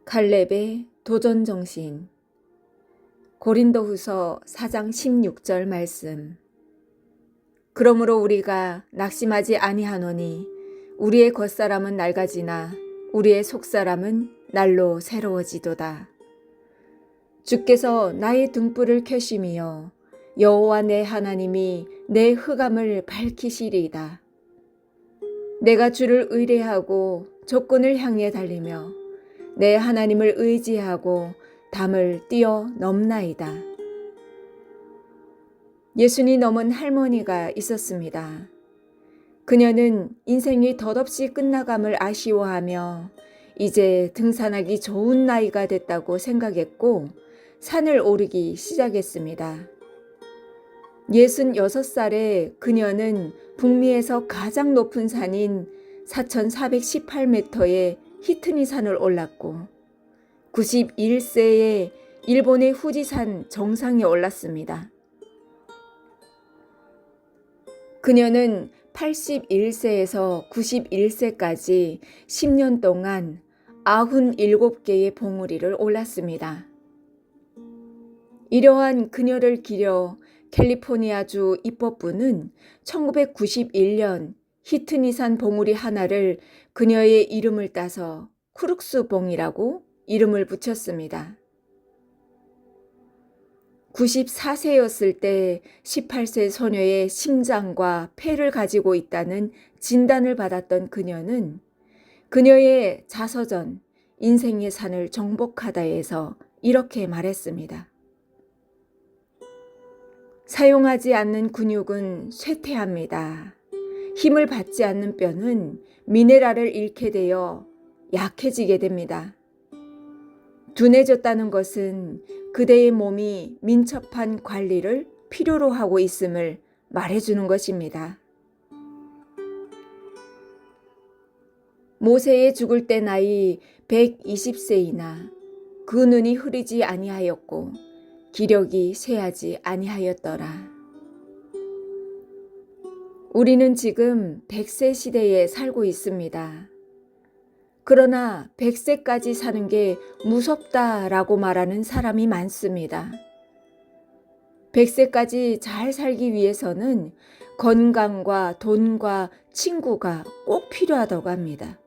갈렙의 도전정신. 고린도후서 4장 16절 말씀. 그러므로 우리가 낙심하지 아니하노니 우리의 겉사람은 낡아지나 우리의 속사람은 날로 새로워지도다. 주께서 나의 등불을 켜심이여 여호와 내 하나님이 내 흑암을 밝히시리이다. 내가 주를 의뢰하고 적군을 향해 달리며 내 하나님을 의지하고 담을 뛰어넘나이다. 예순이 넘은 할머니가 있었습니다. 그녀는 인생이 덧없이 끝나감을 아쉬워하며 이제 등산하기 좋은 나이가 됐다고 생각했고 산을 오르기 시작했습니다. 66살에 그녀는 북미에서 가장 높은 산인 4,418m의 히트니 산을 올랐고 91세에 일본의 후지산 정상에 올랐습니다. 그녀는 81세에서 91세까지 10년 동안 97개의 봉우리를 올랐습니다. 이러한 그녀를 기려 캘리포니아주 입법부는 1991년 히트니산 봉우리 하나를 그녀의 이름을 따서 크룩스봉이라고 이름을 붙였습니다. 94세였을 때 18세 소녀의 심장과 폐를 가지고 있다는 진단을 받았던 그녀는 그녀의 자서전 인생의 산을 정복하다에서 이렇게 말했습니다. 사용하지 않는 근육은 쇠퇴합니다. 힘을 받지 않는 뼈는 미네랄을 잃게 되어 약해지게 됩니다. 둔해졌다는 것은 그대의 몸이 민첩한 관리를 필요로 하고 있음을 말해주는 것입니다. 모세의 죽을 때 나이 120세이나 그 눈이 흐리지 아니하였고 기력이 쇠하지 아니하였더라. 우리는 지금 100세 시대에 살고 있습니다. 그러나 100세까지 사는 게 무섭다라고 말하는 사람이 많습니다. 100세까지 잘 살기 위해서는 건강과 돈과 친구가 꼭 필요하다고 합니다.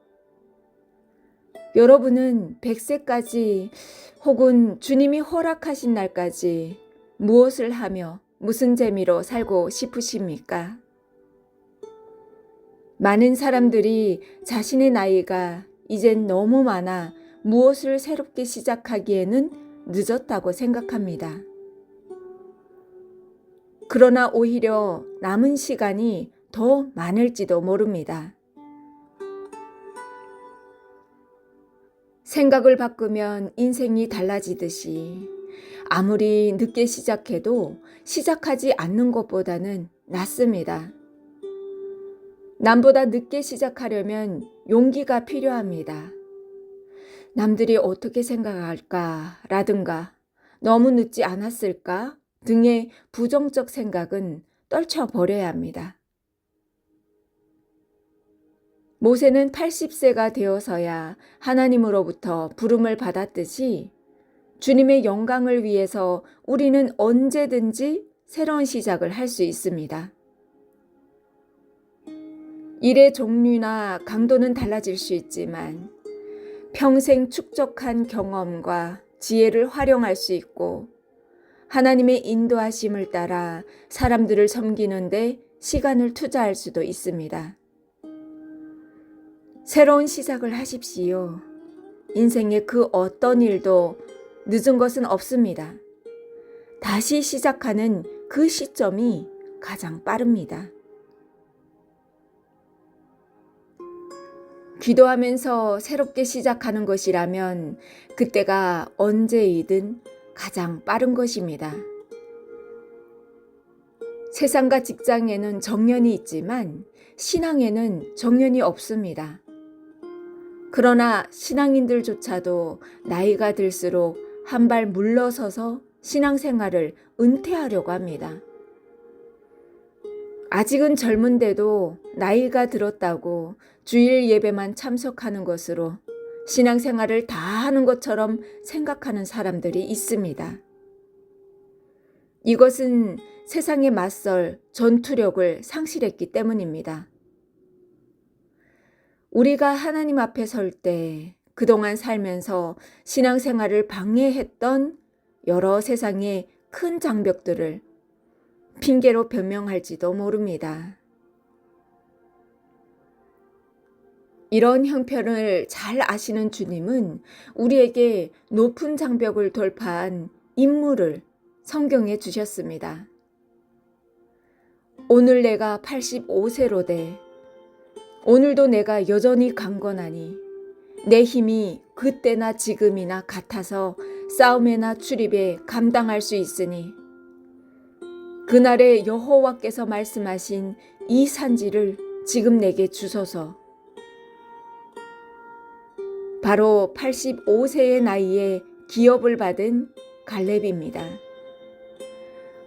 여러분은 100세까지 혹은 주님이 허락하신 날까지 무엇을 하며 무슨 재미로 살고 싶으십니까? 많은 사람들이 자신의 나이가 이젠 너무 많아 무엇을 새롭게 시작하기에는 늦었다고 생각합니다. 그러나 오히려 남은 시간이 더 많을지도 모릅니다. 생각을 바꾸면 인생이 달라지듯이 아무리 늦게 시작해도 시작하지 않는 것보다는 낫습니다. 남보다 늦게 시작하려면 용기가 필요합니다. 남들이 어떻게 생각할까 라든가 너무 늦지 않았을까 등의 부정적 생각은 떨쳐버려야 합니다. 모세는 80세가 되어서야 하나님으로부터 부름을 받았듯이 주님의 영광을 위해서 우리는 언제든지 새로운 시작을 할 수 있습니다. 일의 종류나 강도는 달라질 수 있지만 평생 축적한 경험과 지혜를 활용할 수 있고 하나님의 인도하심을 따라 사람들을 섬기는데 시간을 투자할 수도 있습니다. 새로운 시작을 하십시오. 인생의 그 어떤 일도 늦은 것은 없습니다. 다시 시작하는 그 시점이 가장 빠릅니다. 기도하면서 새롭게 시작하는 것이라면 그때가 언제이든 가장 빠른 것입니다. 세상과 직장에는 정년이 있지만 신앙에는 정년이 없습니다. 그러나 신앙인들조차도 나이가 들수록 한 발 물러서서 신앙생활을 은퇴하려고 합니다. 아직은 젊은데도 나이가 들었다고 주일 예배만 참석하는 것으로 신앙생활을 다 하는 것처럼 생각하는 사람들이 있습니다. 이것은 세상에 맞설 전투력을 상실했기 때문입니다. 우리가 하나님 앞에 설 때 그동안 살면서 신앙생활을 방해했던 여러 세상의 큰 장벽들을 핑계로 변명할지도 모릅니다. 이런 형편을 잘 아시는 주님은 우리에게 높은 장벽을 돌파한 인물을 성경에 주셨습니다. 오늘 내가 85세로 돼 오늘도 내가 여전히 강건하니 내 힘이 그때나 지금이나 같아서 싸움에나 출입에 감당할 수 있으니 그날에 여호와께서 말씀하신 이 산지를 지금 내게 주소서. 바로 85세의 나이에 기업을 받은 갈렙입니다.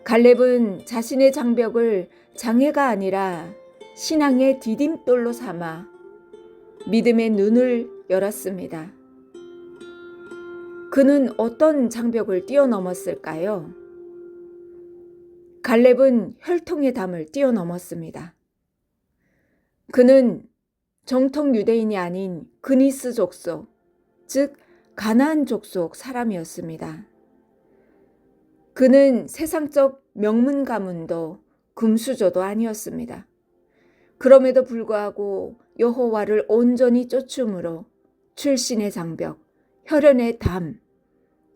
갈렙은 자신의 장벽을 장애가 아니라 신앙의 디딤돌로 삼아 믿음의 눈을 열었습니다. 그는 어떤 장벽을 뛰어넘었을까요? 갈렙은 혈통의 담을 뛰어넘었습니다. 그는 정통 유대인이 아닌 그니스 족속, 즉 가나안 족속 사람이었습니다. 그는 세상적 명문 가문도 금수저도 아니었습니다. 그럼에도 불구하고 여호와를 온전히 쫓음으로 출신의 장벽, 혈연의 담,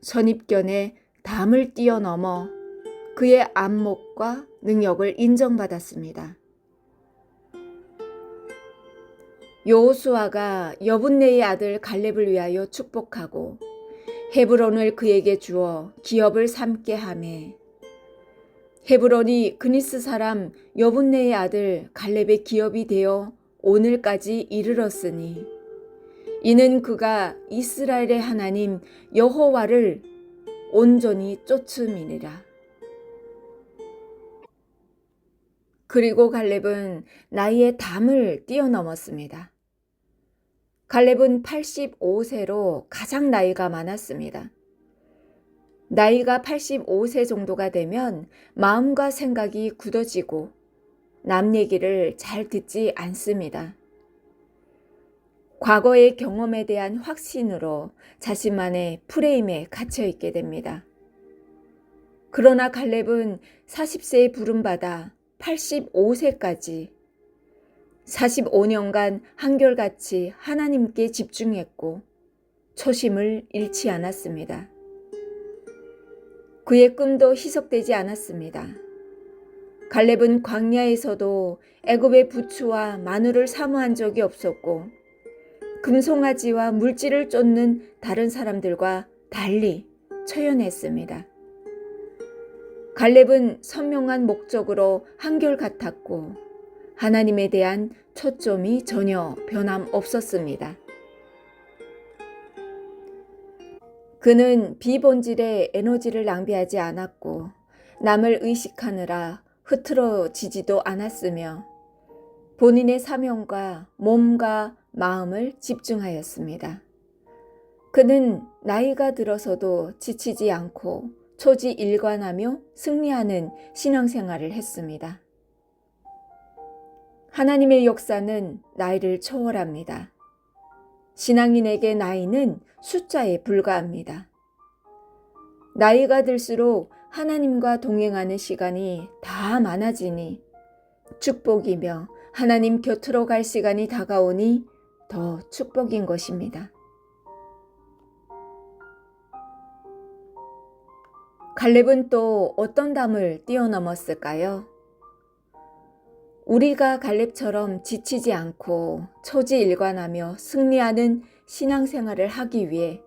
선입견의 담을 뛰어넘어 그의 안목과 능력을 인정받았습니다. 여호수아가 여분네의 아들 갈렙을 위하여 축복하고 헤브론을 그에게 주어 기업을 삼게 하매 헤브론이 그니스 사람 여분네의 아들 갈렙의 기업이 되어 오늘까지 이르렀으니 이는 그가 이스라엘의 하나님 여호와를 온전히 쫓음이니라. 그리고 갈렙은 나이의 담을 뛰어넘었습니다. 갈렙은 85세로 가장 나이가 많았습니다. 나이가 85세 정도가 되면 마음과 생각이 굳어지고 남 얘기를 잘 듣지 않습니다. 과거의 경험에 대한 확신으로 자신만의 프레임에 갇혀 있게 됩니다. 그러나 갈렙은 40세에 부름받아 85세까지 45년간 한결같이 하나님께 집중했고 초심을 잃지 않았습니다. 그의 꿈도 희석되지 않았습니다. 갈렙은 광야에서도 애굽의 부추와 마늘을 사모한 적이 없었고 금송아지와 물질을 쫓는 다른 사람들과 달리 처연했습니다. 갈렙은 선명한 목적으로 한결같았고 하나님에 대한 초점이 전혀 변함없었습니다. 그는 비본질의 에너지를 낭비하지 않았고 남을 의식하느라 흐트러지지도 않았으며 본인의 사명과 몸과 마음을 집중하였습니다. 그는 나이가 들어서도 지치지 않고 초지일관하며 승리하는 신앙생활을 했습니다. 하나님의 역사는 나이를 초월합니다. 신앙인에게 나이는 숫자에 불과합니다. 나이가 들수록 하나님과 동행하는 시간이 다 많아지니 축복이며 하나님 곁으로 갈 시간이 다가오니 더 축복인 것입니다. 갈렙은 또 어떤 담을 뛰어넘었을까요? 우리가 갈렙처럼 지치지 않고 초지일관하며 승리하는 신앙생활을 하기 위해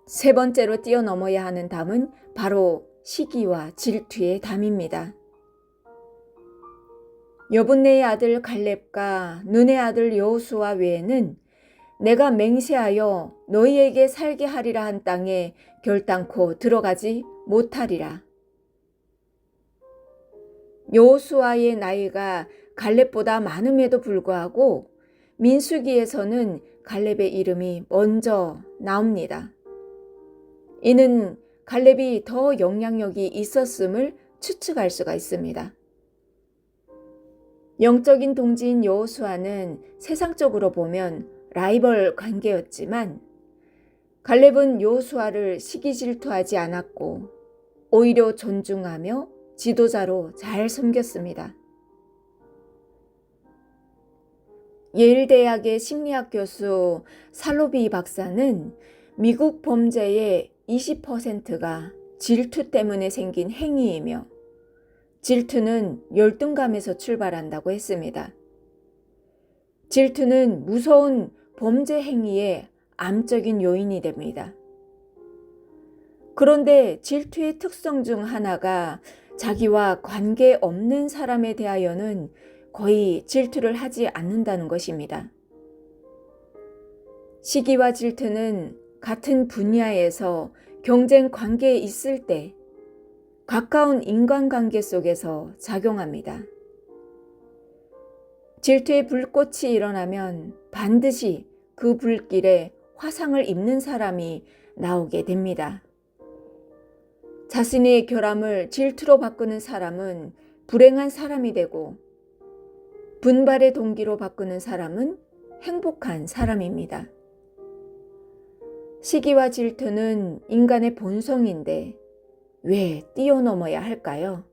세 번째로 뛰어넘어야 하는 담은 바로 시기와 질투의 담입니다. 여분네의 아들 갈렙과 눈의 아들 여호수아 외에는 내가 맹세하여 너희에게 살게 하리라 한 땅에 결단코 들어가지 못하리라. 여호수아의 나이가 갈렙보다 많음에도 불구하고 민수기에서는 갈렙의 이름이 먼저 나옵니다. 이는 갈렙이 더 영향력이 있었음을 추측할 수가 있습니다. 영적인 동지인 여호수아는 세상적으로 보면 라이벌 관계였지만 갈렙은 여호수아를 시기 질투하지 않았고 오히려 존중하며 지도자로 잘 섬겼습니다. 예일대학의 심리학 교수 살로비 박사는 미국 범죄의 20%가 질투 때문에 생긴 행위이며 질투는 열등감에서 출발한다고 했습니다. 질투는 무서운 범죄 행위의 암적인 요인이 됩니다. 그런데 질투의 특성 중 하나가 자기와 관계없는 사람에 대하여는 거의 질투를 하지 않는다는 것입니다. 시기와 질투는 같은 분야에서 경쟁 관계에 있을 때 가까운 인간관계 속에서 작용합니다. 질투의 불꽃이 일어나면 반드시 그 불길에 화상을 입는 사람이 나오게 됩니다. 자신의 결함을 질투로 바꾸는 사람은 불행한 사람이 되고 분발의 동기로 바꾸는 사람은 행복한 사람입니다. 시기와 질투는 인간의 본성인데 왜 뛰어넘어야 할까요?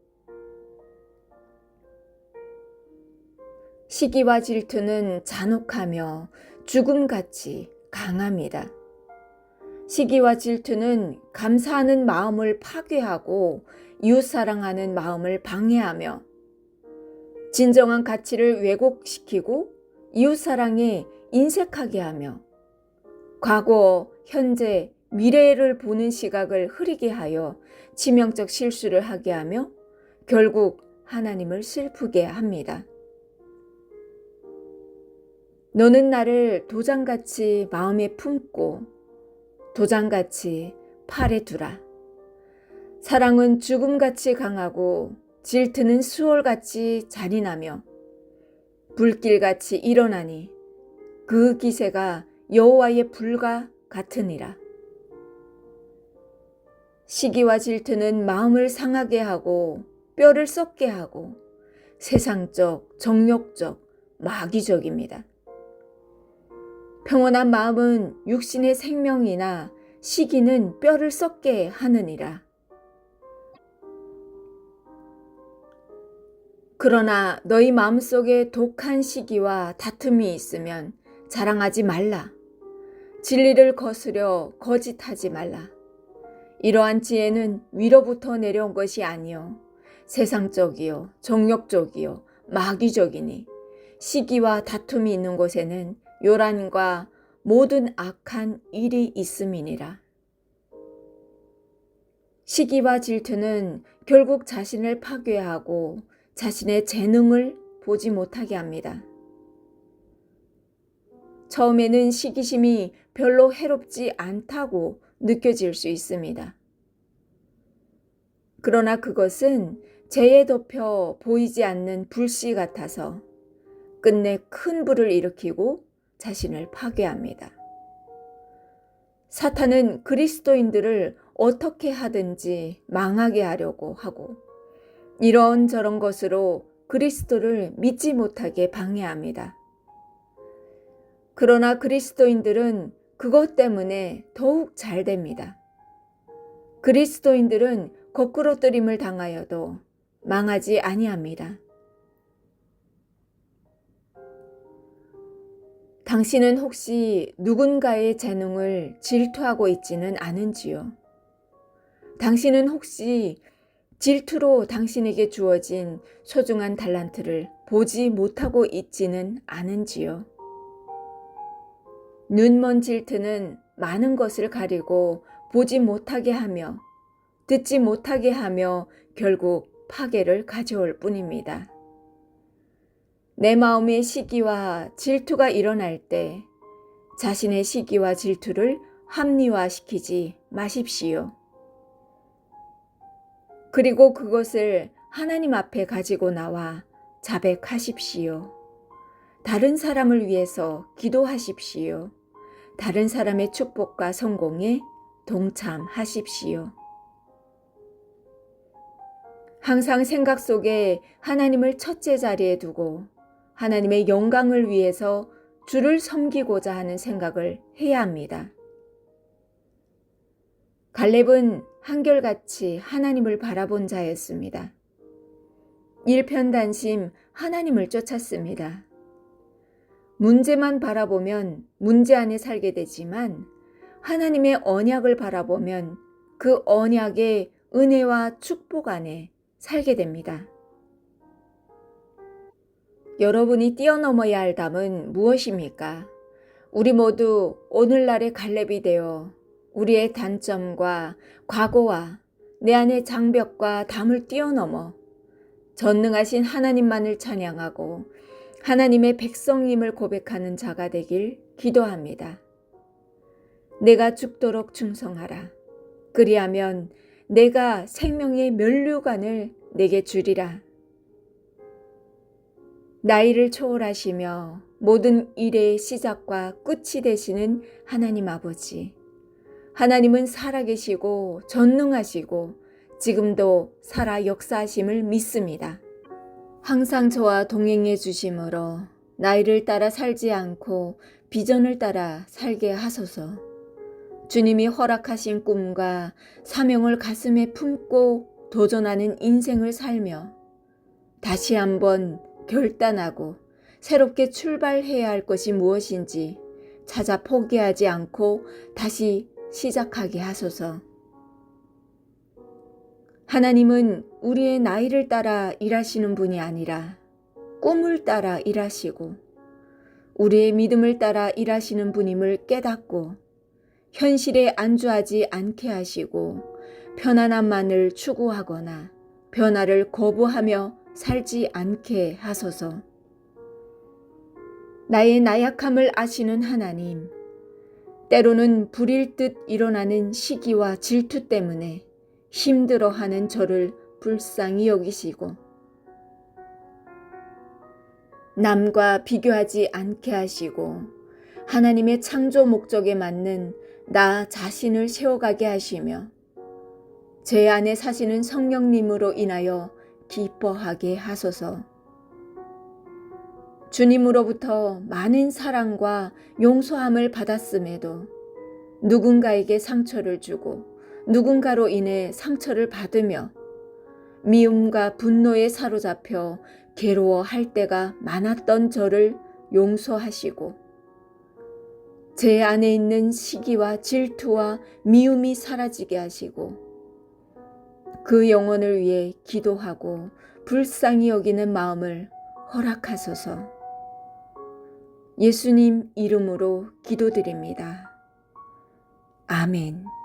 시기와 질투는 잔혹하며 죽음같이 강합니다. 시기와 질투는 감사하는 마음을 파괴하고 이웃사랑하는 마음을 방해하며 진정한 가치를 왜곡시키고 이웃사랑에 인색하게 하며 과거, 현재, 미래를 보는 시각을 흐리게 하여 치명적 실수를 하게 하며 결국 하나님을 슬프게 합니다. 너는 나를 도장같이 마음에 품고 도장같이 팔에 두라. 사랑은 죽음같이 강하고 질투는 수월같이 잔인하며 불길같이 일어나니 그 기세가 여호와의 불과 같으니라. 시기와 질투는 마음을 상하게 하고 뼈를 썩게 하고 세상적, 정욕적, 마귀적입니다. 평온한 마음은 육신의 생명이나 시기는 뼈를 썩게 하느니라. 그러나 너희 마음속에 독한 시기와 다툼이 있으면 자랑하지 말라. 진리를 거스려 거짓하지 말라. 이러한 지혜는 위로부터 내려온 것이 아니요 세상적이요 정욕적이요 마귀적이니 시기와 다툼이 있는 곳에는 요란과 모든 악한 일이 있음이니라. 시기와 질투는 결국 자신을 파괴하고 자신의 재능을 보지 못하게 합니다. 처음에는 시기심이 별로 해롭지 않다고 느껴질 수 있습니다. 그러나 그것은 재에 덮여 보이지 않는 불씨 같아서 끝내 큰 불을 일으키고 자신을 파괴합니다. 사탄은 그리스도인들을 어떻게 하든지 망하게 하려고 하고 이런저런 것으로 그리스도를 믿지 못하게 방해합니다. 그러나 그리스도인들은 그것 때문에 더욱 잘 됩니다. 그리스도인들은 거꾸로뜨림을 당하여도 망하지 아니합니다. 당신은 혹시 누군가의 재능을 질투하고 있지는 않은지요? 당신은 혹시 질투로 당신에게 주어진 소중한 달란트를 보지 못하고 있지는 않은지요? 눈먼 질투는 많은 것을 가리고 보지 못하게 하며 듣지 못하게 하며 결국 파괴를 가져올 뿐입니다. 내 마음의 시기와 질투가 일어날 때 자신의 시기와 질투를 합리화시키지 마십시오. 그리고 그것을 하나님 앞에 가지고 나와 자백하십시오. 다른 사람을 위해서 기도하십시오. 다른 사람의 축복과 성공에 동참하십시오. 항상 생각 속에 하나님을 첫째 자리에 두고 하나님의 영광을 위해서 주를 섬기고자 하는 생각을 해야 합니다. 갈렙은 한결같이 하나님을 바라본 자였습니다. 일편단심 하나님을 쫓았습니다. 문제만 바라보면 문제 안에 살게 되지만 하나님의 언약을 바라보면 그 언약의 은혜와 축복 안에 살게 됩니다. 여러분이 뛰어넘어야 할 담은 무엇입니까? 우리 모두 오늘날의 갈렙이 되어 우리의 단점과 과거와 내 안의 장벽과 담을 뛰어넘어 전능하신 하나님만을 찬양하고 하나님의 백성임을 고백하는 자가 되길 기도합니다. 내가 죽도록 충성하라. 그리하면 내가 생명의 면류관을 내게 주리라. 나이를 초월하시며 모든 일의 시작과 끝이 되시는 하나님 아버지. 하나님은 살아계시고 전능하시고 지금도 살아 역사하심을 믿습니다. 항상 저와 동행해 주심으로 나이를 따라 살지 않고 비전을 따라 살게 하소서. 주님이 허락하신 꿈과 사명을 가슴에 품고 도전하는 인생을 살며 다시 한번 결단하고 새롭게 출발해야 할 것이 무엇인지 찾아 포기하지 않고 다시 시작하게 하소서. 하나님은 우리의 나이를 따라 일하시는 분이 아니라 꿈을 따라 일하시고 우리의 믿음을 따라 일하시는 분임을 깨닫고 현실에 안주하지 않게 하시고 편안함만을 추구하거나 변화를 거부하며 살지 않게 하소서. 나의 나약함을 아시는 하나님, 때로는 불일 듯 일어나는 시기와 질투 때문에 힘들어하는 저를 불쌍히 여기시고 남과 비교하지 않게 하시고 하나님의 창조 목적에 맞는 나 자신을 세워가게 하시며 제 안에 사시는 성령님으로 인하여 기뻐하게 하소서. 주님으로부터 많은 사랑과 용서함을 받았음에도 누군가에게 상처를 주고 누군가로 인해 상처를 받으며 미움과 분노에 사로잡혀 괴로워할 때가 많았던 저를 용서하시고 제 안에 있는 시기와 질투와 미움이 사라지게 하시고 그 영혼을 위해 기도하고 불쌍히 여기는 마음을 허락하소서. 예수님 이름으로 기도드립니다. 아멘.